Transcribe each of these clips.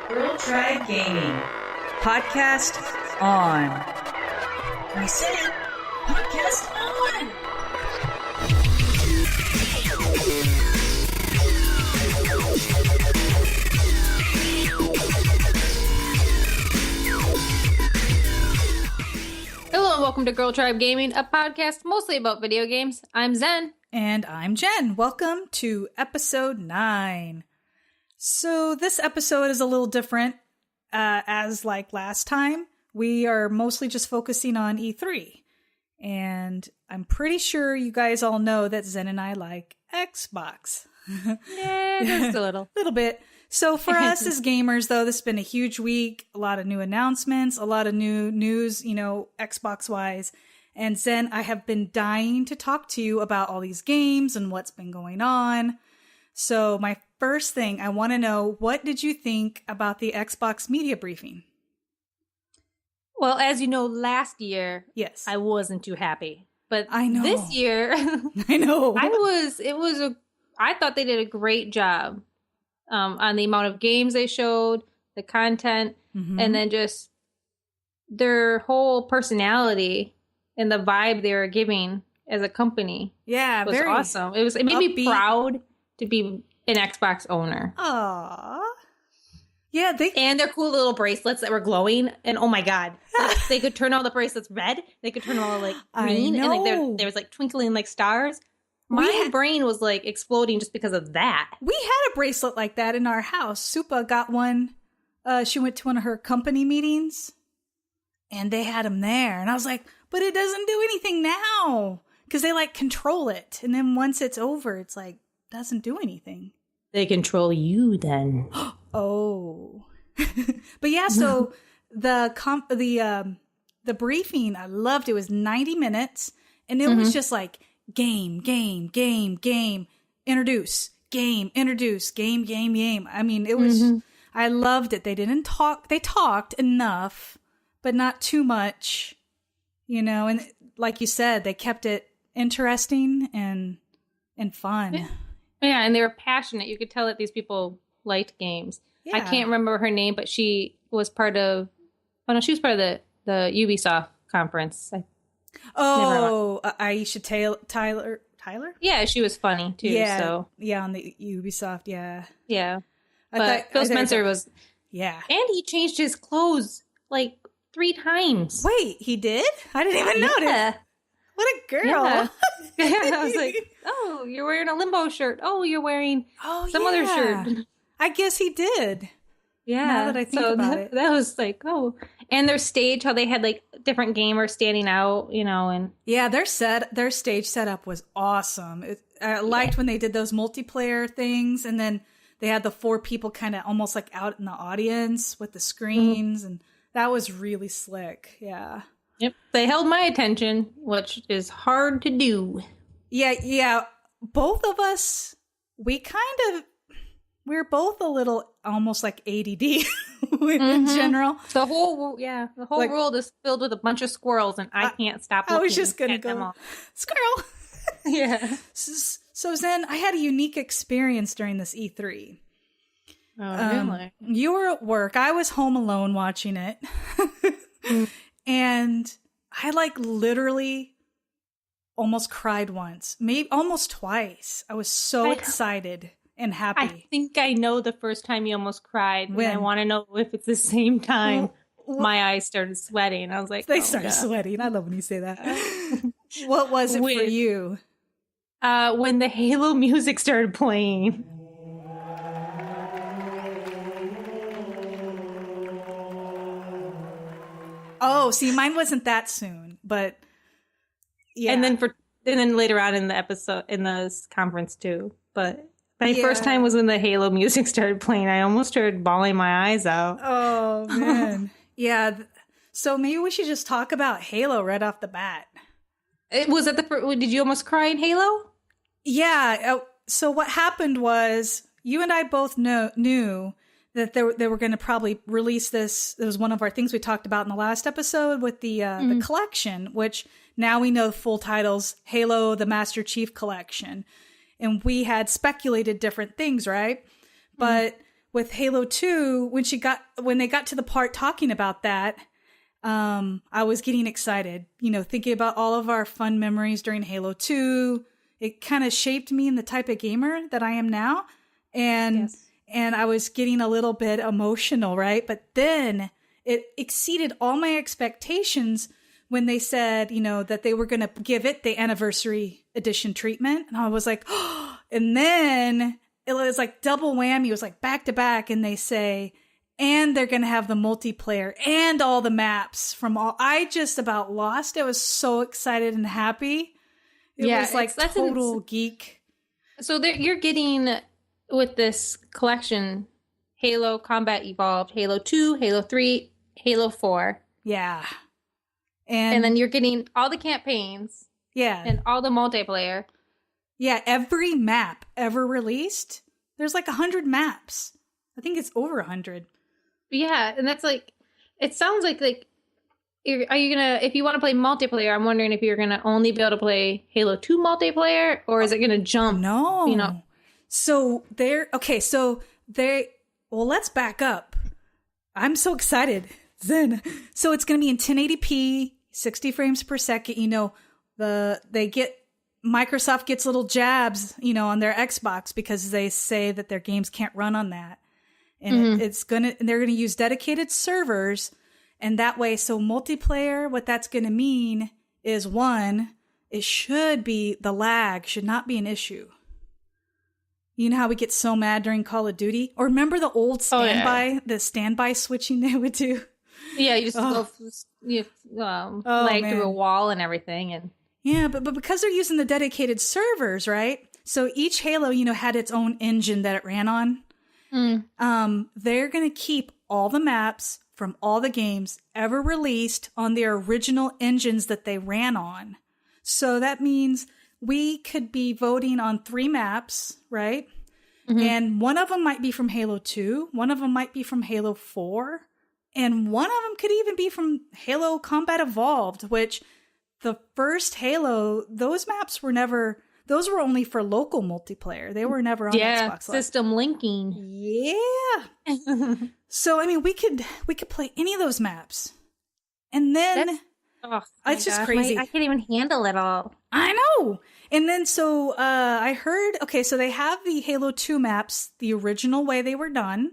Girl Tribe Gaming. Podcast on. I said it. Podcast on. Hello and welcome to Girl Tribe Gaming, a podcast mostly about video games. I'm Zen. And I'm Jen. Welcome to episode 9. So this episode is a little different as like last time. We are mostly just focusing on E3. And I'm pretty sure you guys all know that Zen and I like Xbox. Yeah, just a little. Little bit. So for us as gamers, though, this has been a huge week. A lot of new announcements, a lot of new news, Xbox-wise. And Zen, I have been dying to talk to you about all these games and what's been going on. So my first thing, I want to know, what did you think about the Xbox media briefing? Well, as you know, last year, Yes. I wasn't too happy. But I know. this year, I know. I thought they did a great job on the amount of games they showed, the content, and then just their whole personality and the vibe they were giving as a company. Yeah, was very awesome. It made me upbeat. proud to be an Xbox owner. Aww. Yeah, And their cool little bracelets that were glowing. And oh my God, they could turn all the bracelets red. They could turn them all like green. I And like know. there was like twinkling like stars. My brain was like exploding just because of that. We had a bracelet like that in our house. Supa got one. She went to one of her company meetings and they had them there. And I was like, but it doesn't do anything now because they like control it. And then once it's over, it's like, doesn't do anything. They control you then. Oh. But yeah, so the briefing, I loved it. It was 90 minutes and it was just like game, introduce, game. I mean, it was, I loved it. They didn't talk, they talked enough, but not too much, and like you said, they kept it interesting and fun. Yeah, and they were passionate. You could tell that these people liked games. Yeah. I can't remember her name, but she was part of the Ubisoft conference. Aisha Tyler? Yeah, she was funny too. Yeah, So yeah, on the Ubisoft, yeah. yeah. But Phil Spencer was... Yeah. And he changed his clothes like 3 times. Wait, he did? I didn't even notice. Yeah. What a girl. Yeah. I was like, oh, you're wearing a Limbo shirt. Oh, you're wearing some other shirt. I guess he did. Yeah. Now that I think about it. That was like, oh. And their stage, how they had like different gamers standing out, and... Yeah, their stage setup was awesome. I liked when they did those multiplayer things, and then they had the 4 people kind of almost like out in the audience with the screens, and that was really slick. Yeah. Yep. They held my attention, which is hard to do. Yeah. Both of us, we're both a little almost like ADD in general. The whole Like, world is filled with a bunch of squirrels, and I can't stop looking. I was just going to at them go, all. squirrel. Yeah. So Zen, I had a unique experience during this E3. Oh, really? You were at work. I was home alone watching it. And I like literally almost cried once, maybe almost twice. I was so excited and happy. I think I know the first time you almost cried. When? I want to know if it's the same time my eyes started sweating. I was like, They started sweating. I love when you say that. What was it for you? When the Halo music started playing. Oh, see, mine wasn't that soon, but yeah. And then later on in the episode, in this conference too. But my first time was when the Halo music started playing. I almost started bawling my eyes out. Oh, man. Yeah. So maybe we should just talk about Halo right off the bat. Did you almost cry in Halo? Yeah. So what happened was you and I both knew that they were going to probably release this. It was one of our things we talked about in the last episode with the collection, which now we know the full title's Halo: The Master Chief Collection. And we had speculated different things, right? But with Halo 2, when they got to the part talking about that, I was getting excited, thinking about all of our fun memories during Halo 2. It kind of shaped me in the type of gamer that I am now. And I was getting a little bit emotional, right? But then it exceeded all my expectations when they said, that they were going to give it the anniversary edition treatment. And I was like, oh, and then it was like double whammy. It was like back to back. And they say, and they're going to have the multiplayer and all the maps from all. I just about lost. I was so excited and happy. It was like total geek. So you're getting with this collection, Halo Combat Evolved, Halo 2, Halo 3, Halo 4. Yeah. And then you're getting all the campaigns. Yeah. And all the multiplayer. Yeah, every map ever released. There's like 100 maps. I think it's over 100. Yeah, and that's like, it sounds like are you gonna, if you want to play multiplayer, I'm wondering if you're gonna only be able to play Halo 2 multiplayer, or is it gonna jump? No. So well, let's back up. I'm so excited. Zen. So it's gonna be in 1080p, 60 frames per second. Microsoft gets little jabs, on their Xbox because they say that their games can't run on that. And they're going to use dedicated servers. And that way, so multiplayer, what that's going to mean is the lag should not be an issue. You know how we get so mad during Call of Duty? Or remember the old the standby switching they would do? Yeah, you just go through a wall and everything. And yeah, but because they're using the dedicated servers, right? So each Halo, had its own engine that it ran on. They're going to keep all the maps from all the games ever released on their original engines that they ran on. So that means we could be voting on 3 maps, right? Mm-hmm. And one of them might be from Halo 2. One of them might be from Halo 4. And one of them could even be from Halo Combat Evolved, which the first Halo, those maps those were only for local multiplayer. They were never on Xbox Live. System linking. Yeah. So, we could play any of those maps. And then it's just crazy. I can't even handle it all. I know. And then so I heard, so they have the Halo 2 maps the original way they were done.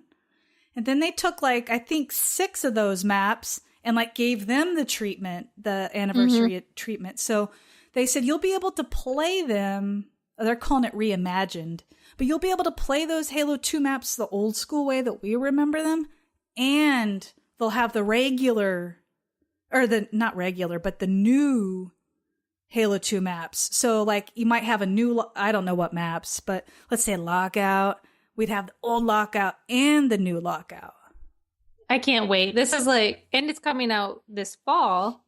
And then they took I think 6 of those maps and gave them the treatment, the anniversary treatment. So they said you'll be able to play them. They're calling it reimagined, but you'll be able to play those Halo 2 maps the old school way that we remember them. And they'll have the regular, or not regular, but the new Halo 2 maps. So you might have a new, I don't know what maps, but let's say Lockout. We'd have the old Lockout and the new Lockout. I can't wait. This is and it's coming out this fall.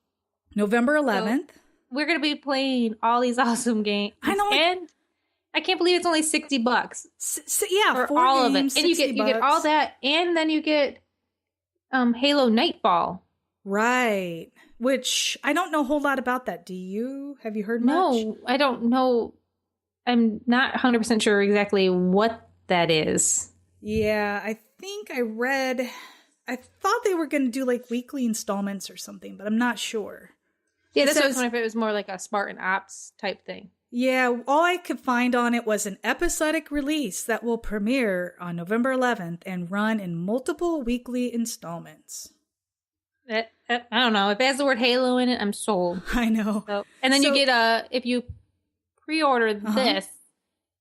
November 11th. So we're going to be playing all these awesome games. I know. And I can't believe it's only $60. Yeah, for all games, of it. And you get all that, and then you get Halo Nightfall. Right. Which I don't know a whole lot about that. Do you? Have you heard much? No, I don't know. I'm not 100% sure exactly what that is. Yeah, I think I thought they were going to do weekly installments or something, but I'm not sure. Yeah, that's what I was wondering if it was more like a Spartan Ops type thing. Yeah, all I could find on it was an episodic release that will premiere on November 11th and run in multiple weekly installments. I don't know. If it has the word Halo in it, I'm sold. I know. So, and then you get if you pre-order this,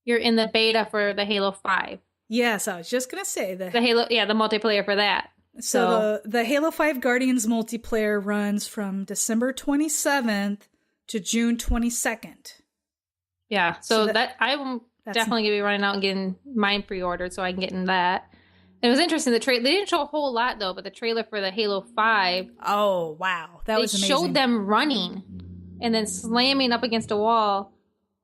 you're in the beta for the Halo 5. Yes, I was just going to say the Halo, the multiplayer for that. So the Halo 5 Guardians multiplayer runs from December 27th to June 22nd. Yeah, so I'm definitely going to be running out and getting mine pre-ordered so I can get in that. It was interesting. They didn't show a whole lot, though, but the trailer for the Halo 5. Oh, wow. That was amazing. They showed them running and then slamming up against a wall,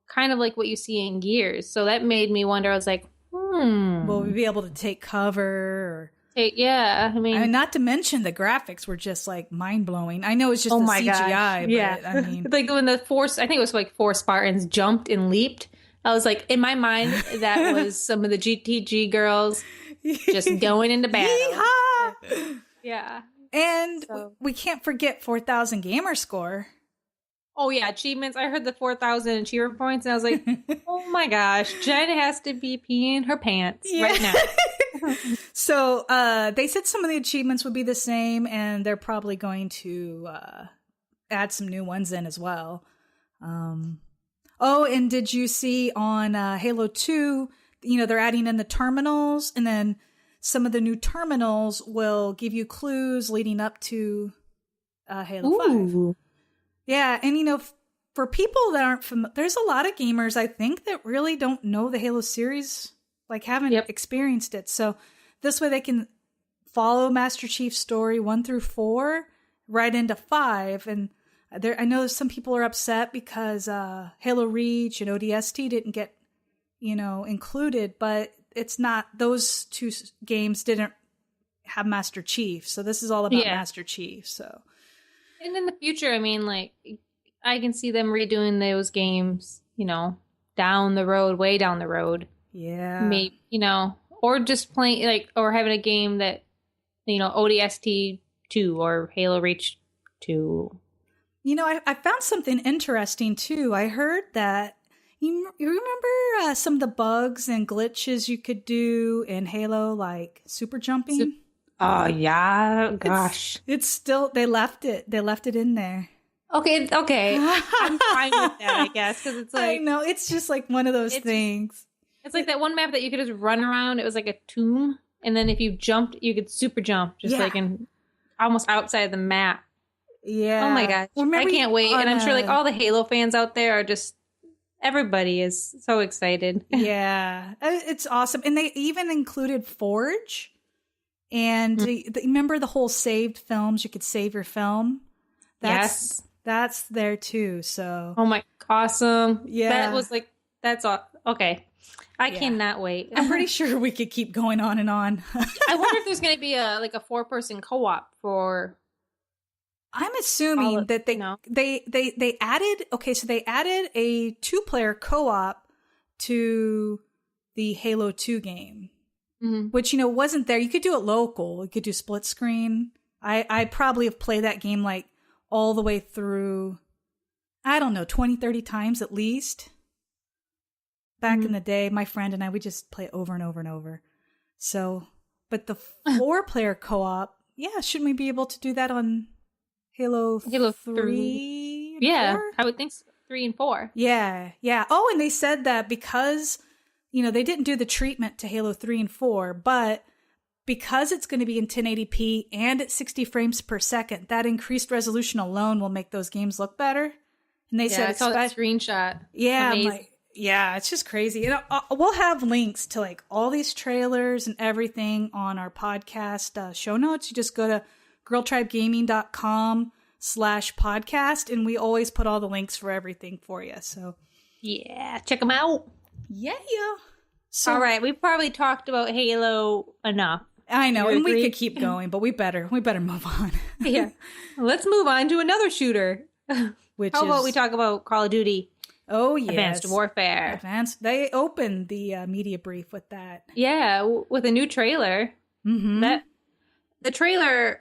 kind of like what you see in Gears. So that made me wonder. I was like, will we be able to take cover? Yeah. I mean, not to mention the graphics were just mind-blowing. I know it's just the CGI, but I mean. When the I think it was 4 Spartans jumped and leaped. I was like, in my mind, that was some of the GTG girls just going into battle. Yeehaw! Yeah. And we can't forget 4,000 gamer score. Oh, yeah, achievements. I heard the 4,000 achievement points, and I was like, oh my gosh, Jen has to be peeing her pants right now. So they said some of the achievements would be the same, and they're probably going to add some new ones in as well. Oh, and did you see on Halo 2, they're adding in the terminals, and then some of the new terminals will give you clues leading up to Halo 5. Yeah, and for people that aren't familiar, there's a lot of gamers, I think, that really don't know the Halo series, like haven't experienced it. So this way they can follow Master Chief's story 1 through 4 right into 5. And I know some people are upset because Halo Reach and ODST didn't get, included, but it's not, those two games didn't have Master Chief. So this is all about Master Chief, so. And in the future, I mean, like, I can see them redoing those games, down the road, way down the road. Yeah. Maybe, or just playing, like, or having a game that, ODST 2 or Halo Reach 2. I found something interesting, too. I heard that, you remember some of the bugs and glitches you could do in Halo, like super jumping? Oh, yeah. Gosh. It's still, they left it in there. Okay. I'm fine with that, I guess, because it's like, I know, it's just like one of those things. It's like that one map that you could just run around. It was like a tomb, and then if you jumped, you could super jump, just like in almost outside the map. Yeah. Oh my gosh. I can't wait. And I'm sure like all the Halo fans out there are just, everybody is so excited. Yeah. It's awesome. And they even included Forge. And remember the whole saved films? You could save your film. That's there too. So. Oh my, awesome. Yeah. That was like, that's all. Okay. I cannot wait. I'm pretty sure we could keep going on and on. I wonder if there's going to be a 4-person co-op for. I'm assuming that they added. Okay, so they added a 2-player co-op to the Halo 2 game. Which, wasn't there. You could do it local. You could do split screen. I probably have played that game like all the way through, I don't know, 20, 30 times at least. Back in the day, my friend and I, we just play it over and over and over. So, but the 4-player co-op, shouldn't we be able to do that on Halo 3? Yeah, 4? I would think 3 and 4. Yeah. Oh, and they said that because they didn't do the treatment to Halo 3 and 4, but because it's going to be in 1080p and at 60 frames per second, that increased resolution alone will make those games look better. And they said I saw that screenshot. Yeah, I'm like, it's just crazy. And we'll have links to like all these trailers and everything on our podcast show notes. You just go to girltribegaming.com/podcast, and we always put all the links for everything for you. So yeah, check them out. Yeah. So, all right, we probably talked about Halo enough. I know, and we could keep going, but we better move on. Yeah, let's move on to another shooter. How about we talk about Call of Duty? Oh yes, Advanced Warfare. They opened the media brief with that. Yeah, with a new trailer. The trailer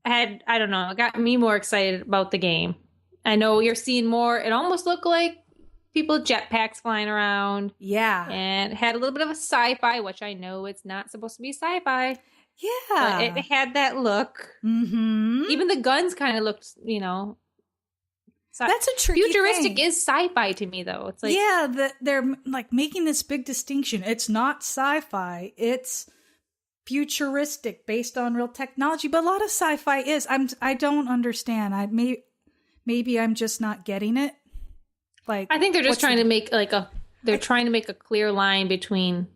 had, I don't know, it got me more excited about the game. I know you're seeing more. It almost looked like people with jetpacks flying around. Yeah. And it had a little bit of a sci-fi, which I know it's not supposed to be sci-fi. Yeah. But it had that look. Even the guns kind of looked, That's a tricky futuristic thing. is sci-fi to me, though. It's like, they're like making this big distinction. It's not sci-fi. It's futuristic based on real technology. But a lot of sci-fi is. I don't understand. Maybe I'm just not getting it. Like, I think they're just trying to make trying to make a clear line between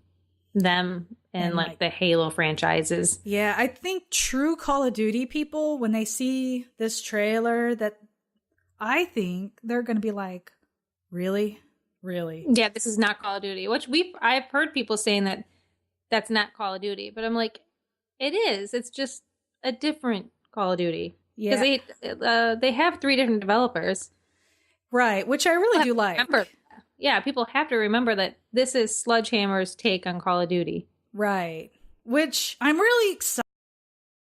them and like the Halo franchises. Yeah, I think true Call of Duty people, when they see this trailer, that I think they're going to be like, really? Yeah, this is not Call of Duty, which I've heard people saying that that's not Call of Duty, but I'm like, it is. It's just a different Call of Duty. Yeah. Because they have 3 different developers. Right, which I really do like. Yeah, people have to remember that this is Sledgehammer's take on Call of Duty. Right. Which I'm really excited